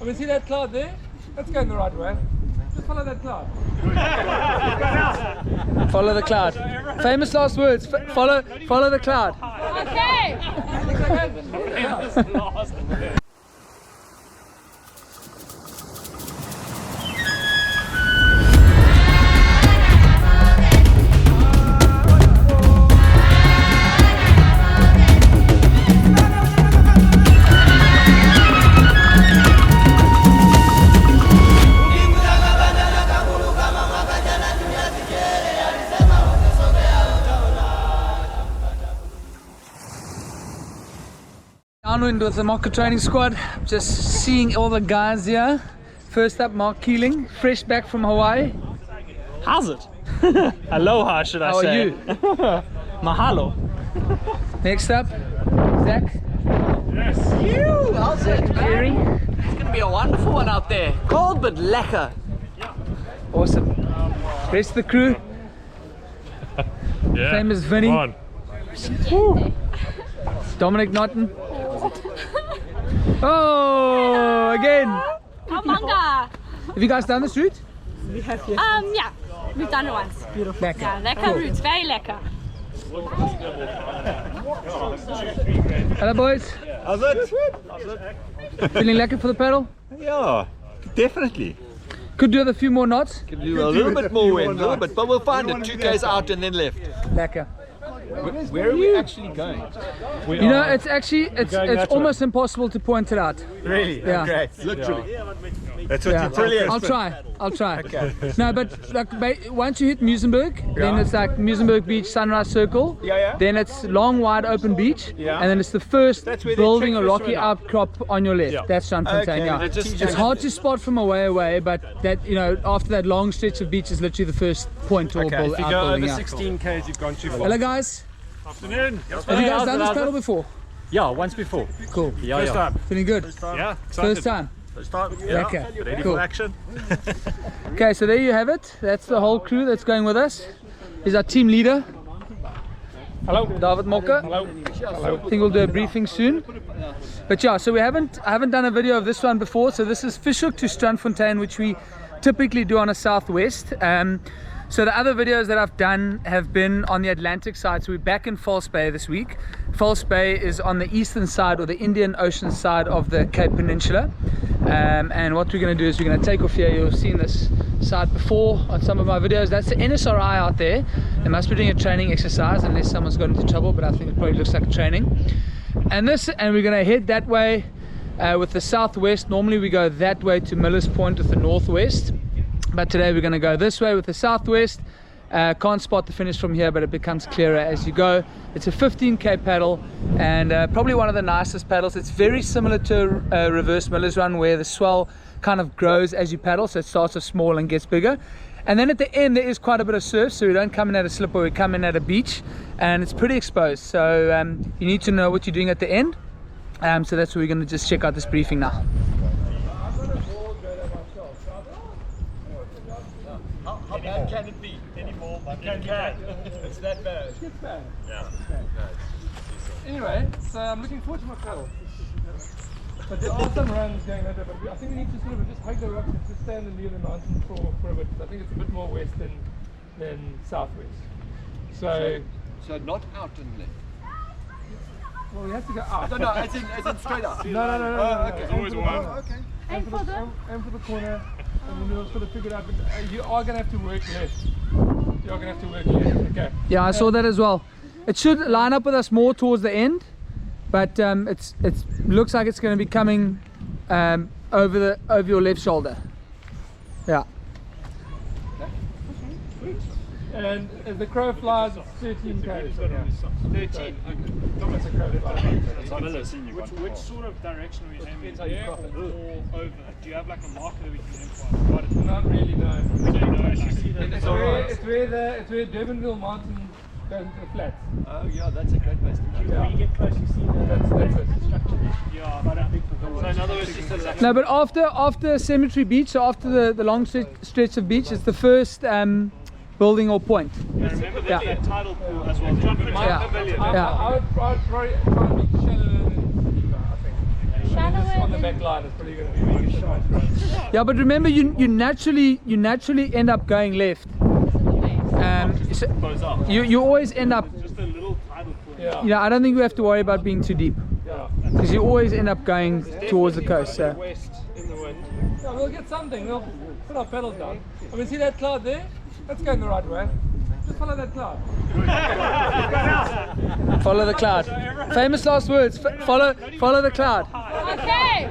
we see that cloud there? Let's go in the right way. Just follow that cloud. Follow the cloud. Famous last words. Follow the cloud. Okay. Downwind with the Mocha training squad. Just seeing all the guys here. First up, Mark Keeling, fresh back from Hawaii. How's it? Aloha, should I say? How are you? Mahalo. Next up, Zach. Yes. How's it, Jerry? It's going to be a wonderful one out there. Cold but lekker. Awesome. Rest of the crew. Yeah. Famous Vinny. Dominic Naughton. Oh, again. Kamanga. Have you guys done this route? Yeah, we've done it once. Lekker. Yeah, lekker route, very lekker. Hello boys. How's it? Feeling lekker for the paddle? Yeah, definitely. Could do with a few more knots. Could do a little bit more wind, a little bit, but we'll find it. 2 Ks out and then left. Lekker. Where are we actually going? You know, it's actually it's almost impossible to point it out. Really? Yeah. Great. Literally. That's what Yeah. you tell you. I'll try. Okay. No, but like once you hit Muizenberg, then it's like Muizenberg Beach Sunrise Circle. Yeah. Then it's long, wide open beach. Yeah. And then it's the first That's where they building check a your rocky swim up. outcrop on your left. Yeah. That's Strandfontein. Okay, Yeah. that's just- It's hard to spot from a way away, but that after that long stretch of beach is literally the first point or Okay. build, If you outbuilding. Yeah. 16 Ks, you've gone too far. Hello guys. Afternoon. Have you guys done this paddle before? Yeah, once before. Cool. First time. Feeling good. Yeah. First time. First time. Yeah. Okay. Ready Cool. for action. Okay, so there you have it. That's the whole crew that's going with us. He's our team leader. Hello. David Moka. Hello. I think we'll do a briefing soon. But yeah, so I haven't done a video of this one before. So this is Fish Hoek to Strandfontein, which we typically do on a southwest. So the other videos that I've done have been on the Atlantic side. So we're back in False Bay this week. False Bay is on the eastern side, or the Indian Ocean side of the Cape Peninsula. And what we're going to do is we're going to take off here. You've seen this side before on some of my videos. That's the NSRI out there. They must be doing a training exercise unless someone's got into trouble, but I think it probably looks like a training. And we're going to head that way with the southwest. Normally we go that way to Miller's Point with the northwest. But today we're going to go this way with the southwest. Can't spot the finish from here, but it becomes clearer as you go. It's a 15K paddle, and probably one of the nicest paddles. It's very similar to reverse Miller's Run, where the swell kind of grows as you paddle, so it starts off small and gets bigger. And then at the end there is quite a bit of surf, so we don't come in at a slipper, we come in at a beach, and it's pretty exposed. So you need to know what you're doing at the end. So that's where we're going to just check out this briefing now. How bad can it be anymore? It can. It's that bad. It's bad. Yeah. Anyway, so I'm looking forward to my paddle. But there are some runs going over, but I think we need to sort of just hug the rocks and just stand and leave the mountain for a bit. I think it's a bit more west than southwest. So not out and left. well, we have to go out. No, as in straight up. No. Okay. There's always one. Okay. Aim for the corner, and then we'll sort of figure it out. But you are going to have to work left. You're going to have to work left. Okay. Yeah, I saw that as well. It should line up with us more towards the end, but it looks like it's going to be coming over your left shoulder. Yeah. And as the crow flies, it's 13 k's. 13. That's a crow flies. Which sort of direction are we aiming? There or over? Do you have like a marker that we can aim for? Not really, no. It's It's where Durbanville Mountain goes into the flats. Oh yeah, that's a great place to go. Yeah. When you get close, you see That's it. Yeah, but a big pavilion. So in other words, just a like No, but after Cemetery Beach, so after the long stretch of beach, it's the first building or point. remember Yeah. the tidal pool as well. Yeah. Pavilion. Yeah. I would probably try and be shallower than deeper, I think. on the back line, it's probably going to be really short. Yeah, but remember, you naturally end up going left. So you always end up. Just a little tidal pull. Yeah. You know, I don't think we have to worry about being too deep, Yeah. because you always end up going towards the coast. So. West in the wind. Yeah, we'll get something. We'll put our pedals down. I mean, see that cloud there? That's going the right way. Just follow that cloud. Follow the cloud. Famous last words. Follow the cloud. Okay.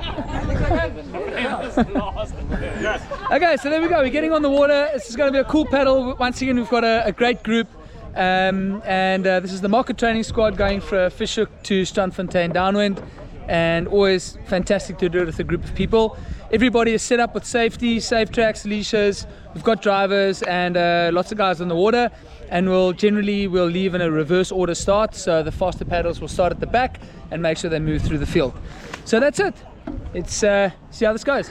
Okay, so there we go. We're getting on the water. This is going to be a cool paddle. Once again, we've got a great group. This is the market training squad going for Fish Hoek to Strandfontein downwind. And always fantastic to do it with a group of people. Everybody is set up with safety, safe tracks, leashes. We've got drivers and lots of guys on the water. And we'll leave in a reverse order start. So the faster paddles will start at the back and make sure they move through the field. So that's it. Let's see how this goes.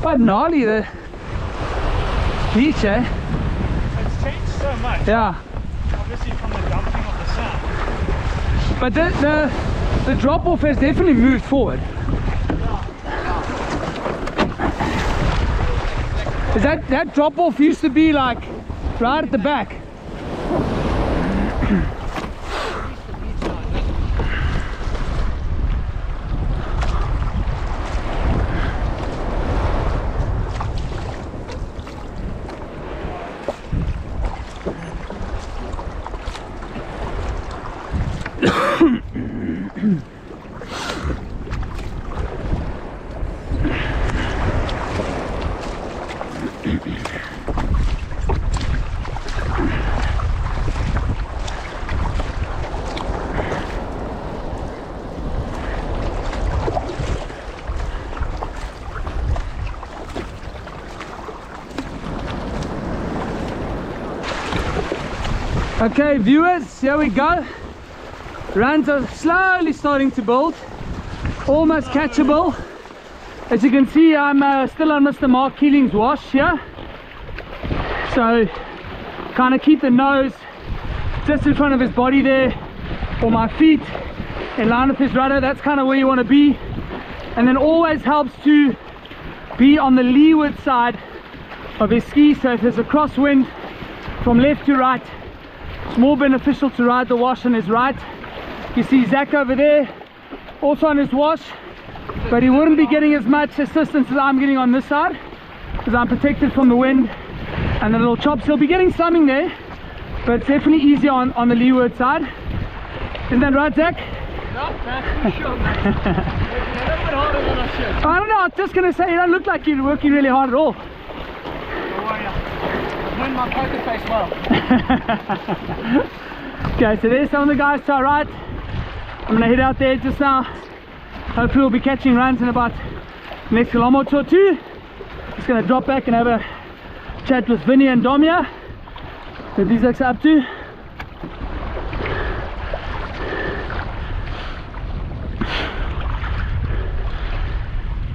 Quite gnarly, the beach, eh? It's changed so much. Yeah. Obviously from the dumping of the sun. But the drop off has definitely moved forward. Is that drop off used to be like right at the back? Okay, viewers, here we go. Runs are slowly starting to build, almost catchable. As you can see, I'm still on Mr. Mark Keeling's wash here. So, kind of keep the nose just in front of his body there, or my feet in line with his rudder. That's kind of where you want to be. And then always helps to be on the leeward side of his ski. So if there's a crosswind from left to right, it's more beneficial to ride the wash on his right. You see Zach over there, also on his wash, but he wouldn't be getting as much assistance as I'm getting on this side, because I'm protected from the wind and the little chops. He'll be getting something there, but it's definitely easier on the leeward side. Isn't that right, Zach? No, that's for sure, mate. Working a little bit harder than I should. I don't know, I was just going to say, you don't look like you're working really hard at all. Don't worry, I'm doing my poker face well. Okay, so there's some of the guys to our right. I'm going to head out there just now. Hopefully we'll be catching runs in about the next kilometer or two. Just going to drop back and have a chat with Vinny and Dom here. What these guys are up to.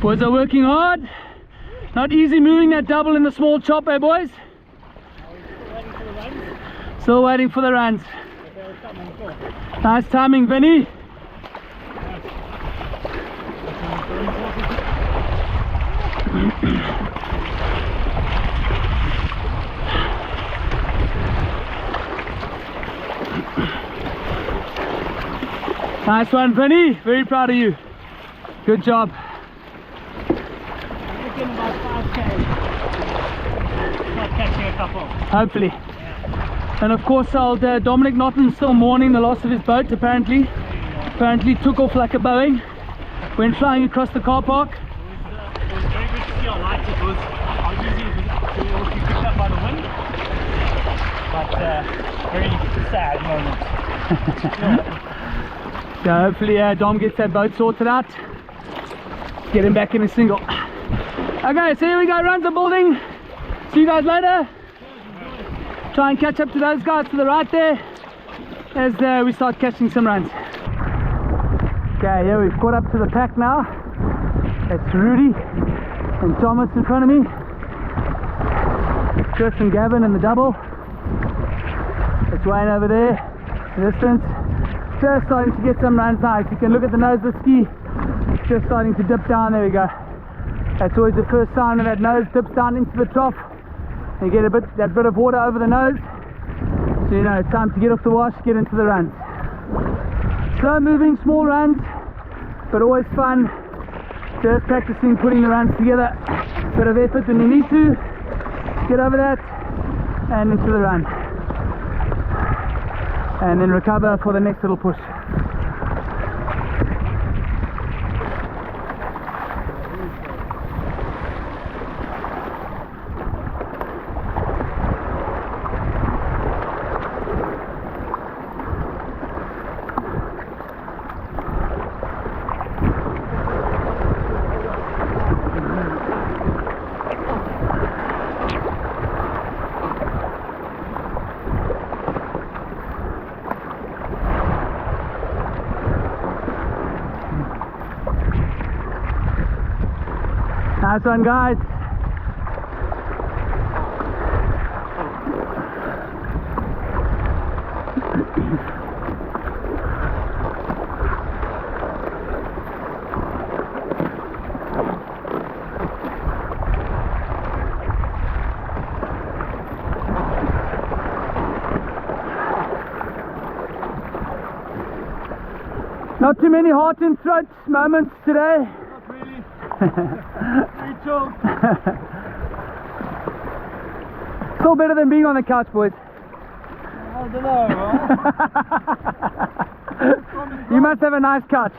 Boys are working hard. Not easy moving that double in the small chop, eh boys? Still waiting for the runs. Nice timing, Vinny. Nice one, Vinny. Very proud of you. Good job. About 5K. Not catching a couple. Hopefully. And of course, old Dominic Norton's still mourning the loss of his boat, apparently. Apparently took off like a Boeing. Went flying across the car park. It was very good to see how light it was. Obviously it was picked up by the wind. But very sad moment. So hopefully Dom gets that boat sorted out. Get him back in a single. Okay, so here we go, runs are building. See you guys later. Try and catch up to those guys to the right there as we start catching some runs. Okay, here we've caught up to the pack now. That's Rudy and Thomas in front of me. Chris and Gavin in the double. That's Wayne over there, distance. Just starting to get some runs now. If you can look at the nose of the ski, just starting to dip down. There we go. That's always the first sign when that nose dips down into the trough. You get that bit of water over the nose. So you know it's time to get off the wash, get into the runs. Slow moving, small runs, but always fun. Just practicing putting the runs together. Bit of effort when you need to. Get over that and into the run. And then recover for the next little push. Nice one, guys. Not too many heart and throat moments today. Not really. Very chill. Still better than being on the couch, boys. I don't know, man. You must have a nice couch.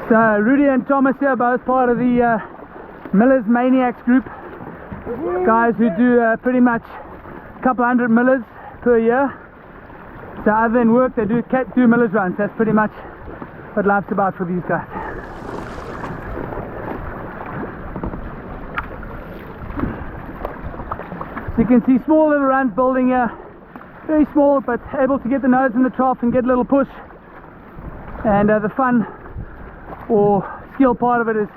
So Rudy and Thomas here, both part of the Millers Maniacs group. Guys who do pretty much a couple hundred millers per year. So other than work, they do millers runs. That's pretty much what life's about for these guys. So you can see small little runs building here. Very small, but able to get the nose in the trough and get a little push. And the fun or skill part of it is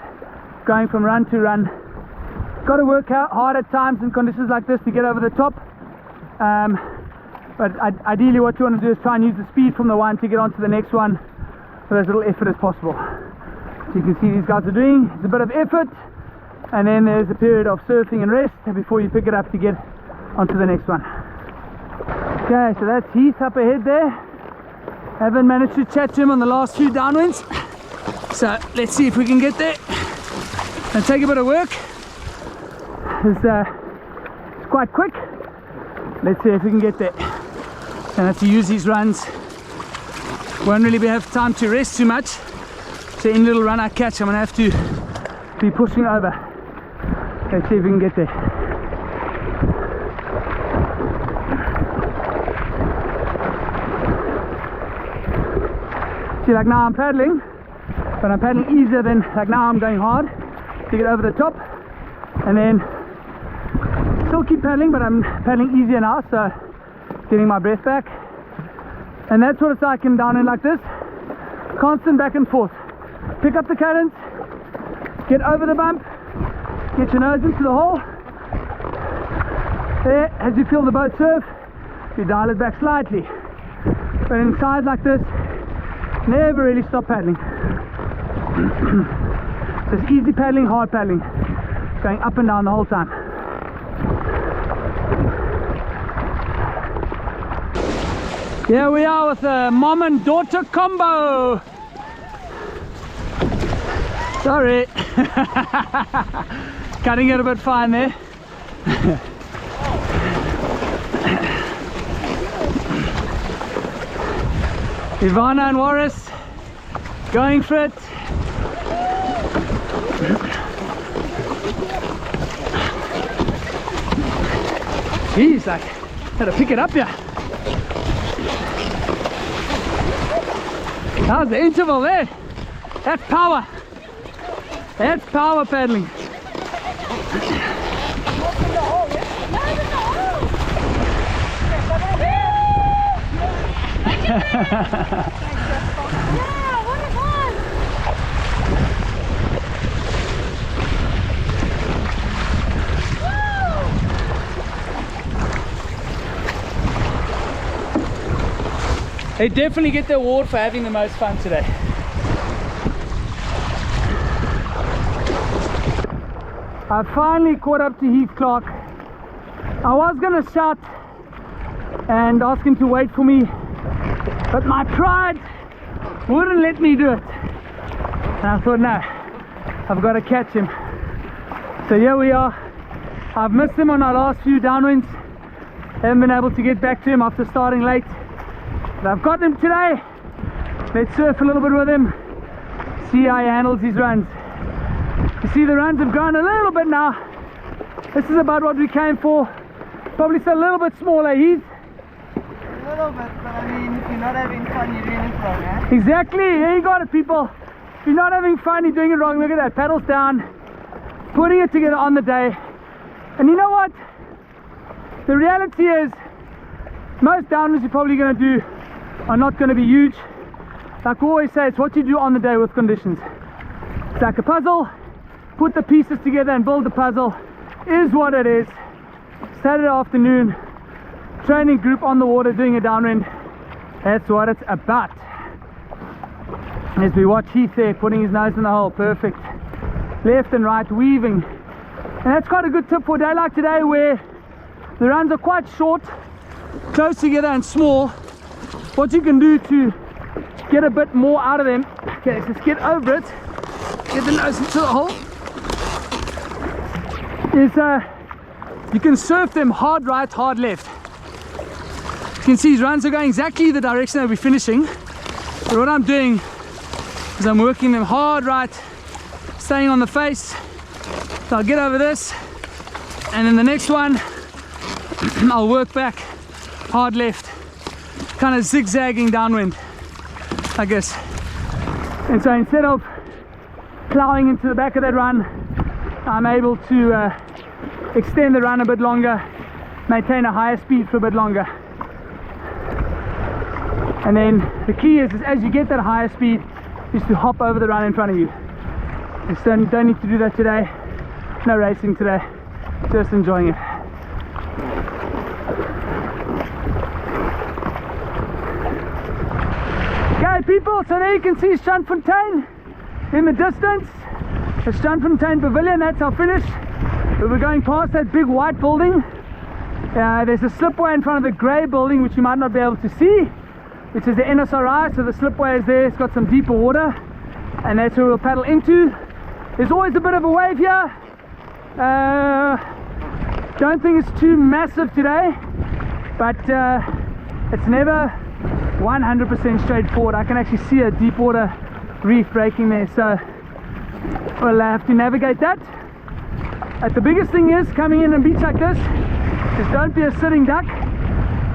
going from run to run. Got to work out hard at times in conditions like this to get over the top. But ideally what you want to do is try and use the speed from the one to get onto the next one with as little effort as possible. So you can see these guys are doing, it's a bit of effort, and then there's a period of surfing and rest before you pick it up to get onto the next one. Okay, so that's Heath up ahead there. Haven't managed to chat to him on the last few downwinds, so let's see if we can get there. It'll take a bit of work. It's quite quick. Let's see if we can get there. And have to use these runs. Won't really have time to rest too much. So any little run I catch, I'm gonna have to be pushing over. Let's see if we can get there. See, like now I'm paddling, but I'm paddling easier than like now I'm going hard to get over the top, and then still keep paddling, but I'm paddling easier now, so getting my breath back. And that's what it's like in downwind like this. Constant back and forth. Pick up the cadence, get over the bump, get your nose into the hole. There, as you feel the boat surf, you dial it back slightly. But in sides like this, never really stop paddling. So it's easy paddling, hard paddling, going up and down the whole time. Here we are with a mom and daughter combo. Sorry. Cutting it a bit fine there. Ivana and Warris going for it. Jeez, like, gotta pick it up here. How's the interval there? That's power. That's power paddling. They definitely get the award for having the most fun today. I finally caught up to Heath Clark. I was going to shout and ask him to wait for me, but my pride wouldn't let me do it. And I thought, no, I've got to catch him. So here we are. I've missed him on our last few downwinds. Haven't been able to get back to him after starting late. But I've got him today. Let's surf a little bit with him. See how he handles his runs. You see the runs have grown a little bit now. This is about what we came for. Probably still a little bit smaller, Heath. A little bit, but I mean, if you're not having fun, you're doing it wrong, eh? Exactly, here you got it, people. If you're not having fun, you're doing it wrong. Look at that, paddles down, putting it together on the day. And you know what? The reality is, most downwinds you're probably going to do are not going to be huge. Like we always say, it's what you do on the day with conditions. It's like a puzzle. Put the pieces together and build the puzzle. Is what it is. Saturday afternoon, training group on the water doing a downwind. That's what it's about. As we watch Heath there putting his nose in the hole, perfect. Left and right weaving. And that's quite a good tip for a day like today where the runs are quite short, close together and small. What you can do to get a bit more out of them, okay, so let's get over it, get the nose into the hole, is you can surf them hard right, hard left. You can see his runs are going exactly the direction that we're finishing. But what I'm doing is I'm working them hard right, staying on the face. So I'll get over this, and then the next one I'll work back hard left, kind of zigzagging downwind like this. And so instead of plowing into the back of that run, I'm able to extend the run a bit longer, maintain a higher speed for a bit longer. And then the key is as you get that higher speed is to hop over the run in front of you. Just don't need to do that today. No racing today, just enjoying it. Okay people, so there you can see Strandfontein in the distance. The Strandfontein Pavilion, that's our finish. We were going past that big white building. There's a slipway in front of the grey building which you might not be able to see, which is the NSRI, so the slipway is there. It's got some deeper water and that's where we'll paddle into. There's always a bit of a wave here. Don't think it's too massive today, but it's never 100% straightforward. I can actually see a deep water reef breaking there, so we'll have to navigate that. But the biggest thing is coming in a beach like this is don't be a sitting duck.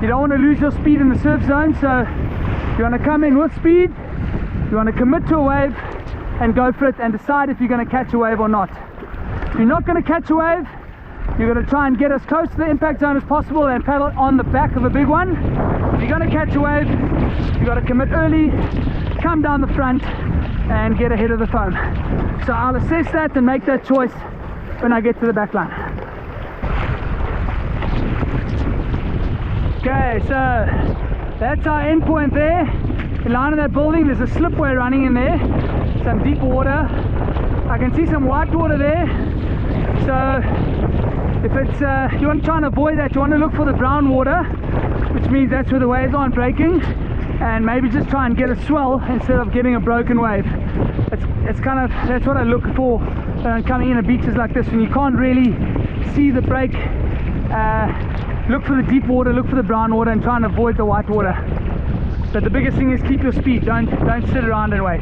You don't want to lose your speed in the surf zone, so you want to come in with speed, you want to commit to a wave and go for it and decide if you're going to catch a wave or not. If you're not going to catch a wave, you're going to try and get as close to the impact zone as possible and paddle on the back of a big one. If you're going to catch a wave, you've got to commit early, come down the front and get ahead of the foam. So I'll assess that and make that choice when I get to the back line. Okay, so that's our end point there. In line of that building, there's a slipway running in there, some deep water. I can see some white water there. So if it's you want to try and avoid that, you want to look for the brown water, which means that's where the waves aren't breaking, and maybe just try and get a swell instead of getting a broken wave. It's kind of, that's what I look for coming in at beaches like this when you can't really see the break. Look for the deep water, look for the brown water, and try and avoid the white water. But the biggest thing is keep your speed. Don't sit around and wait.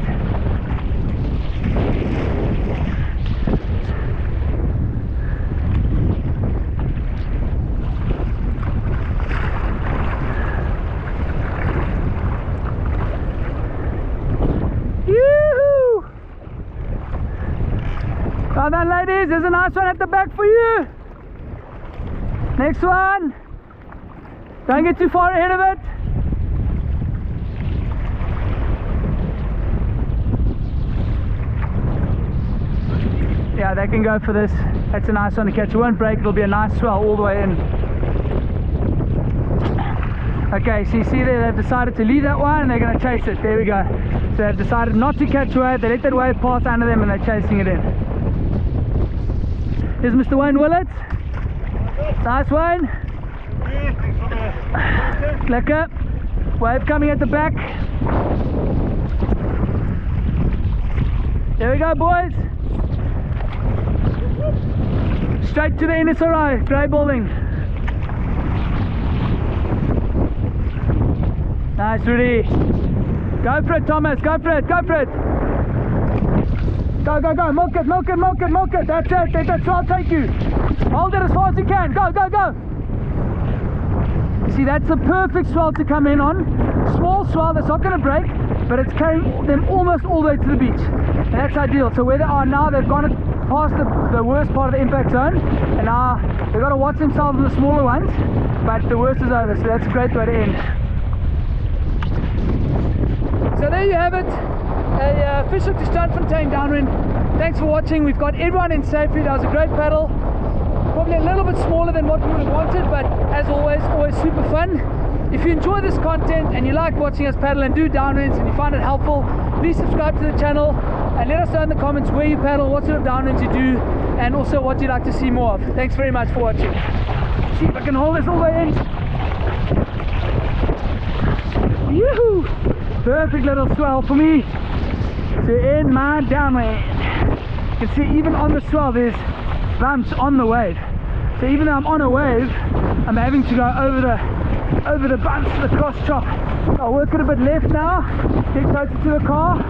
Well done, ladies. There's a nice one at the back for you. Next one. Don't get too far ahead of it. Yeah, they can go for this. That's a nice one to catch. It won't break. It'll be a nice swell all the way in. Okay, so you see there, they've decided to leave that one and they're going to chase it. There we go. So they've decided not to catch wave. They let that wave pass under them and they're chasing it in. Here's Mr. Wayne Willett. Nice, Wayne. Lekker. Wave coming at the back. There we go, boys. Straight to the NSRI, grey building. Nice, Rudy. Go for it, Thomas. Go for it. Go for it. Go, go, go. Milk it, milk it, milk it, milk it. That's it. Let that swell take you. Hold it as far as you can. Go, go, go. See, that's the perfect swell to come in on. Small swell that's not going to break, but it's carrying them almost all the way to the beach. And that's ideal. So where they are now, they've gone past the worst part of the impact zone, and now they've got to watch themselves in the smaller ones, but the worst is over, so that's a great way to end. So there you have it, a fish hook to Strandfontein downwind. Thanks for watching. We've got everyone in safely. That was a great paddle. Probably a little bit smaller than what we would have wanted, but as always super fun. If you enjoy this content and you like watching us paddle and do downwinds and you find it helpful, please subscribe to the channel and let us know in the comments where you paddle, what sort of downwinds you do, and also what you'd like to see more of. Thanks very much for watching. See if I can hold this all the way in. Yoo-hoo! Perfect little swell for me to end my downwind. You can see even on the swell there's bumps on the wave. So even though I'm on a wave, I'm having to go over the bumps, the cross chop. I'll work it a bit left now, get closer to the car.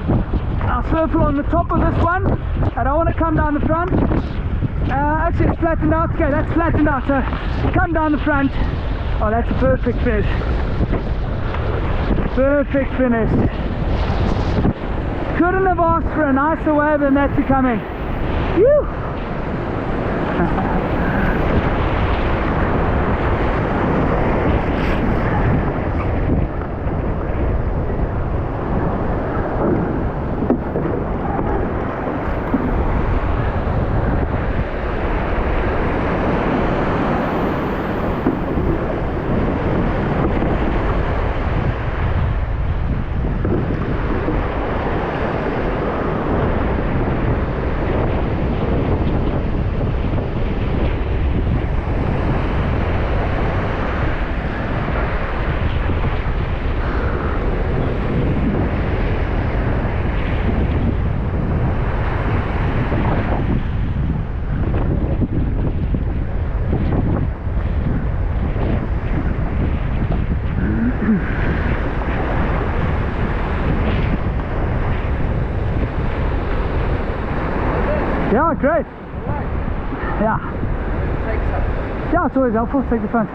I'll circle on the top of this one. I don't want to come down the front. Actually it's flattened out. Okay, that's flattened out, so come down the front. Oh, that's a perfect finish. Perfect finish. Couldn't have asked for a nicer wave than that to come in. Whew. Yeah, great. Yeah. Yeah, it's always helpful. Take the front.